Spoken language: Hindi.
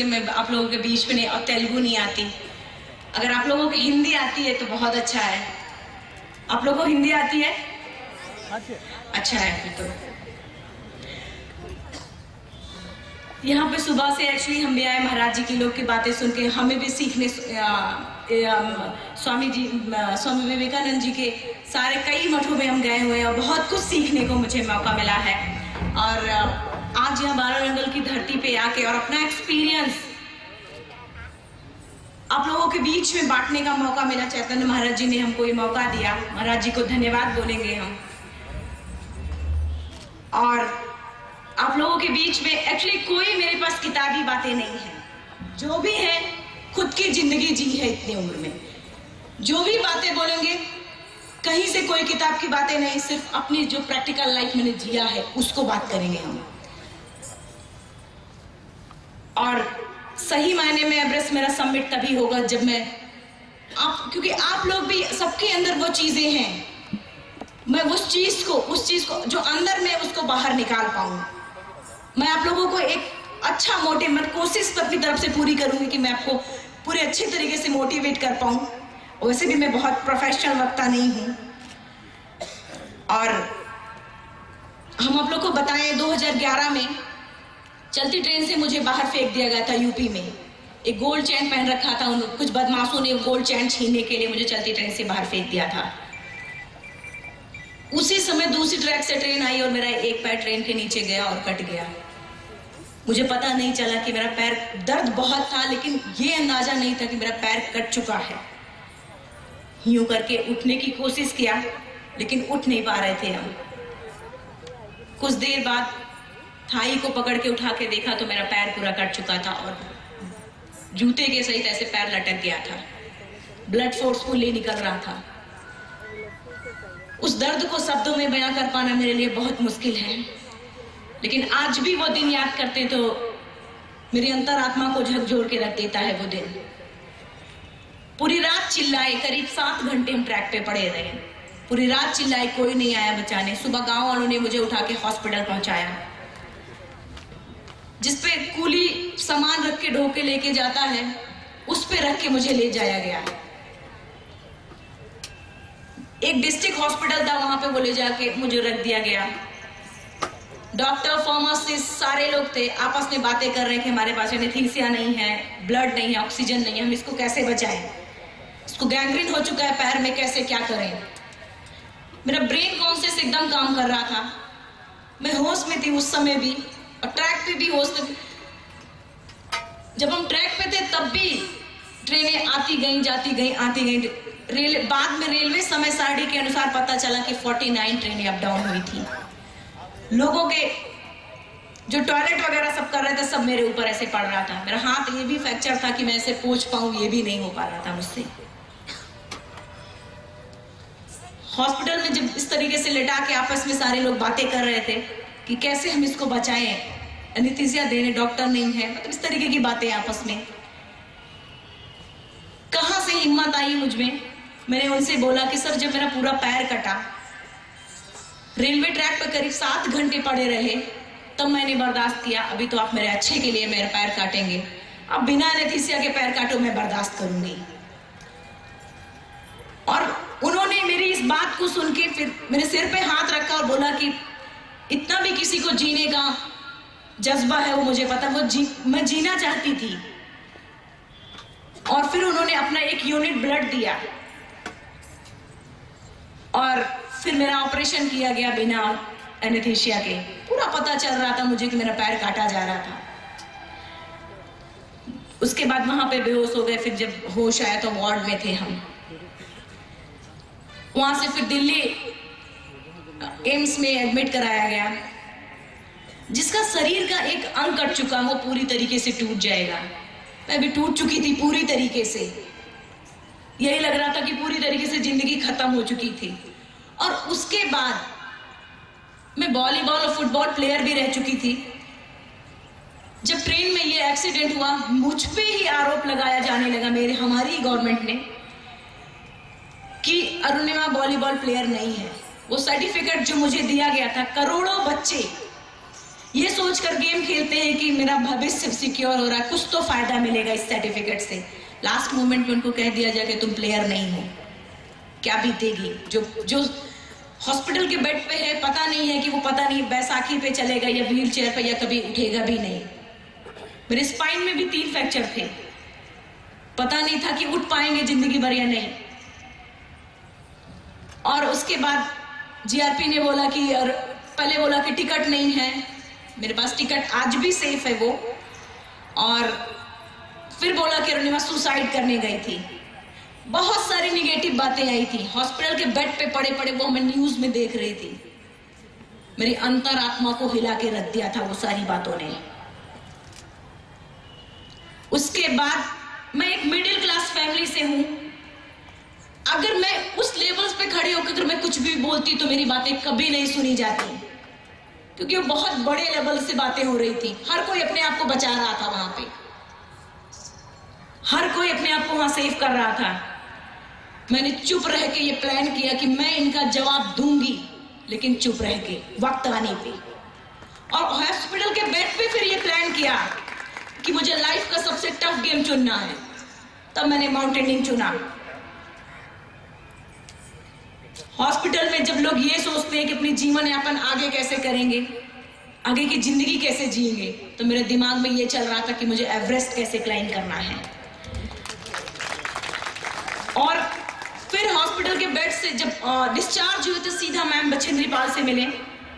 मैं आप लोगों के बीच में नहीं, और तेलुगु नहीं आती। अगर आप लोगों को हिंदी आती है तो बहुत अच्छा है। आप लोगों को हिंदी आती है? अच्छा है फिर तो। यहाँ पे सुबह से एक्चुअली हम भी आए महाराज जी की लोग की बातें सुन के, हमें भी सीखने स्वामी विवेकानंद जी के सारे कई मठों में हम गए हुए हैं और बहुत कुछ सीखने को मुझे मौका मिला है। और आज यहाँ वाराणसी की धरती पे आके और अपना एक्सपीरियंस आप लोगों के बीच में बांटने का मौका मिला। चैतन्य महाराज जी ने हमको ये मौका दिया, महाराज जी को धन्यवाद बोलेंगे हम। और आप लोगों के बीच में एक्चुअली कोई मेरे पास किताबी बातें नहीं है, जो भी है खुद की जिंदगी जी है इतनी उम्र में। जो भी बातें बोलेंगे कहीं से कोई किताब की बातें नहीं, सिर्फ अपनी जो प्रैक्टिकल लाइफ मैंने जिया है उसको बात करेंगे हम। और सही मायने में एवरेस्ट मेरा समिट तभी होगा जब क्योंकि आप लोग भी, सबके अंदर वो चीजें हैं, मैं उस चीज को जो अंदर में उसको बाहर निकाल पाऊं। मैं आप लोगों को एक अच्छा मैं कोशिश अपनी तरफ से पूरी करूंगी कि मैं आपको पूरे अच्छे तरीके से मोटिवेट कर पाऊं। वैसे भी मैं बहुत प्रोफेशनल वक्ता नहीं हूं। और हम आप लोग को बताएं, 2011 में चलती ट्रेन से मुझे बाहर फेंक दिया गया था यूपी में। एक गोल्ड चैन पहन रखा था, उन कुछ बदमाशों ने गोल्ड चैन छीनने के लिए मुझे चलती ट्रेन से बाहर फेंक दिया था। उसी समय दूसरी ट्रैक से ट्रेन आई और मेरा एक पैर ट्रेन के नीचे गया और कट गया। मुझे पता नहीं चला कि मेरा पैर, दर्द बहुत था लेकिन ये अंदाजा नहीं था कि मेरा पैर कट चुका है। यूं करके उठने की कोशिश किया लेकिन उठ नहीं पा रहे थे हम। कुछ देर बाद थाई को पकड़ के उठा के देखा तो मेरा पैर पूरा कट चुका था और जूते के सहित ऐसे पैर लटक गया था। ब्लड फोर्सफुली निकल रहा था। उस दर्द को शब्दों में बयां कर पाना मेरे लिए बहुत मुश्किल है, लेकिन आज भी वो दिन याद करते तो मेरी अंतरात्मा को झकझोर के रख देता है वो दिन। पूरी रात चिल्लाए, करीब 7 घंटे हम ट्रैक पे पड़े रहे। पूरी रात चिल्लाए, कोई नहीं आया बचाने। सुबह गांव वालों ने मुझे उठा के हॉस्पिटल पहुंचाया, जिसपे कूली सामान रख के ढो के लेके जाता है, उस पे रख के मुझे ले जाया गया। एक डिस्ट्रिक्ट हॉस्पिटल था, वहां पे वो ले जाके मुझे रख दिया गया। डॉक्टर, फार्मासिस्ट सारे लोग थे, आपस में बातें कर रहे हैं कि हमारे पास एनेस्थीसिया नहीं है, ब्लड नहीं है, ऑक्सीजन नहीं है, हम इसको कैसे बचाएं। इसको गैंग्रीन हो चुका है पैर में, कैसे क्या करें। मेरा ब्रेन कॉन्शियस एकदम काम कर रहा था। मैं होश में थी उस समय भी और ट्रैक पे भी होश में। जब हम ट्रैक पे थे तब भी ट्रेनें आती गई जाती गई आती गई। बाद में रेलवे समय सारणी के अनुसार पता चला कि 49 ट्रेनें अप डाउन हुई थी। लोगों के जो टॉयलेट वगैरह सब कर रहे थे, सब मेरे ऊपर ऐसे पड़ रहा था। मेरा हाथ ये भी फ्रैक्चर था कि मैं ऐसे पोंछ पाऊं, ये भी नहीं हो पा रहा था मुझसे। हॉस्पिटल में जब इस तरीके से लेटा के आपस में सारे लोग बातें कर रहे थे कि कैसे हम इसको बचाएं, एनेस्थीसिया देने डॉक्टर नहीं है, मतलब इस तरीके की बातें आपस में। कहां से हिम्मत आई मुझ में। मैंने उनसे बोला कि सर, जब मेरा पूरा पैर कटा, रेलवे ट्रैक पर करीब 7 घंटे पड़े रहे, तब मैंने बर्दाश्त किया। अभी तो आप मेरे अच्छे के लिए मेरे पैर काटेंगे, अब बिना एनेस्थीसिया के पैर काटो, मैं बर्दाश्त करूंगी। और उन्होंने मेरी इस बात को सुन के फिर मेरे सिर पे हाथ रखा और बोला कि इतना भी किसी को जीने का जज्बा है, वो मुझे पता, मैं जीना चाहती थी। और फिर उन्होंने अपना 1 यूनिट ब्लड दिया और फिर मेरा ऑपरेशन किया गया बिना एनेस्थीसिया के। पूरा पता चल रहा था मुझे कि मेरा पैर काटा जा रहा था। उसके बाद वहां पे बेहोश हो गए। फिर जब होश आया तो वार्ड में थे हम। वहां से फिर दिल्ली एम्स में एडमिट कराया गया। जिसका शरीर का एक अंग कट चुका हो, पूरी तरीके से टूट जाएगा। मैं भी टूट चुकी थी पूरी तरीके से। यही लग रहा था कि पूरी तरीके से जिंदगी खत्म हो चुकी थी। और उसके बाद मैं वॉलीबॉल और फुटबॉल प्लेयर भी रह चुकी थी। जब ट्रेन में ये एक्सीडेंट हुआ, मुझ पे ही आरोप लगाया जाने लगा हमारी गवर्नमेंट ने कि अरुणिमा वॉलीबॉल प्लेयर नहीं है। वो सर्टिफिकेट जो मुझे दिया गया था, करोड़ों बच्चे ये सोचकर गेम खेलते हैं कि मेरा भविष्य सिक्योर हो रहा है, कुछ तो फायदा मिलेगा इस सर्टिफिकेट से। लास्ट मोमेंट में उनको कह दिया जाए कि तुम प्लेयर नहीं हो। क्या बीतेगी? जो हॉस्पिटल के बेड पे है, पता नहीं है कि वो पता नहीं बैसाखी पे चलेगा या व्हील चेयर पे, या कभी उठेगा भी नहीं। मेरे स्पाइन में भी 3 फ्रैक्चर थे, पता नहीं था कि उठ पाएंगे जिंदगी भर या नहीं। और उसके बाद जीआरपी ने बोला कि, और पहले बोला कि टिकट नहीं है, मेरे पास टिकट आज भी सेफ है वो। और फिर बोला कि अरुणिमा सुसाइड करने गई थी। बहुत सारी निगेटिव बातें आई थी। हॉस्पिटल के बेड पे पड़े पड़े वो मैं न्यूज में देख रही थी। मेरी अंतरात्मा को हिला के रख दिया था वो सारी बातों ने। उसके बाद मैं एक मिडिल क्लास फैमिली से हूं। अगर मैं उस लेवल्स पे खड़ी होकर अगर मैं कुछ भी बोलती तो मेरी बातें कभी नहीं सुनी जाती, क्योंकि वो बहुत बड़े लेवल से बातें हो रही थी। हर कोई अपने आप को बचा रहा था वहां पे, हर कोई अपने आप को वहां सेव कर रहा था। मैंने चुप रह के ये प्लान किया कि मैं इनका जवाब दूंगी, लेकिन चुप रह के वक्त आने पे। और हॉस्पिटल के बेड पे फिर ये प्लान किया कि मुझे लाइफ का सबसे टफ गेम चुनना है। तब मैंने माउंटेनिंग चुना। हॉस्पिटल में जब लोग ये सोचते हैं कि अपनी जीवन यापन आगे कैसे करेंगे, आगे की जिंदगी कैसे जिएंगे, तो मेरे दिमाग में ये चल रहा था कि मुझे एवरेस्ट कैसे क्लाइंब करना है। और फिर हॉस्पिटल के बेड से जब डिस्चार्ज हुए तो सीधा मैम बछेंद्री पाल से मिले।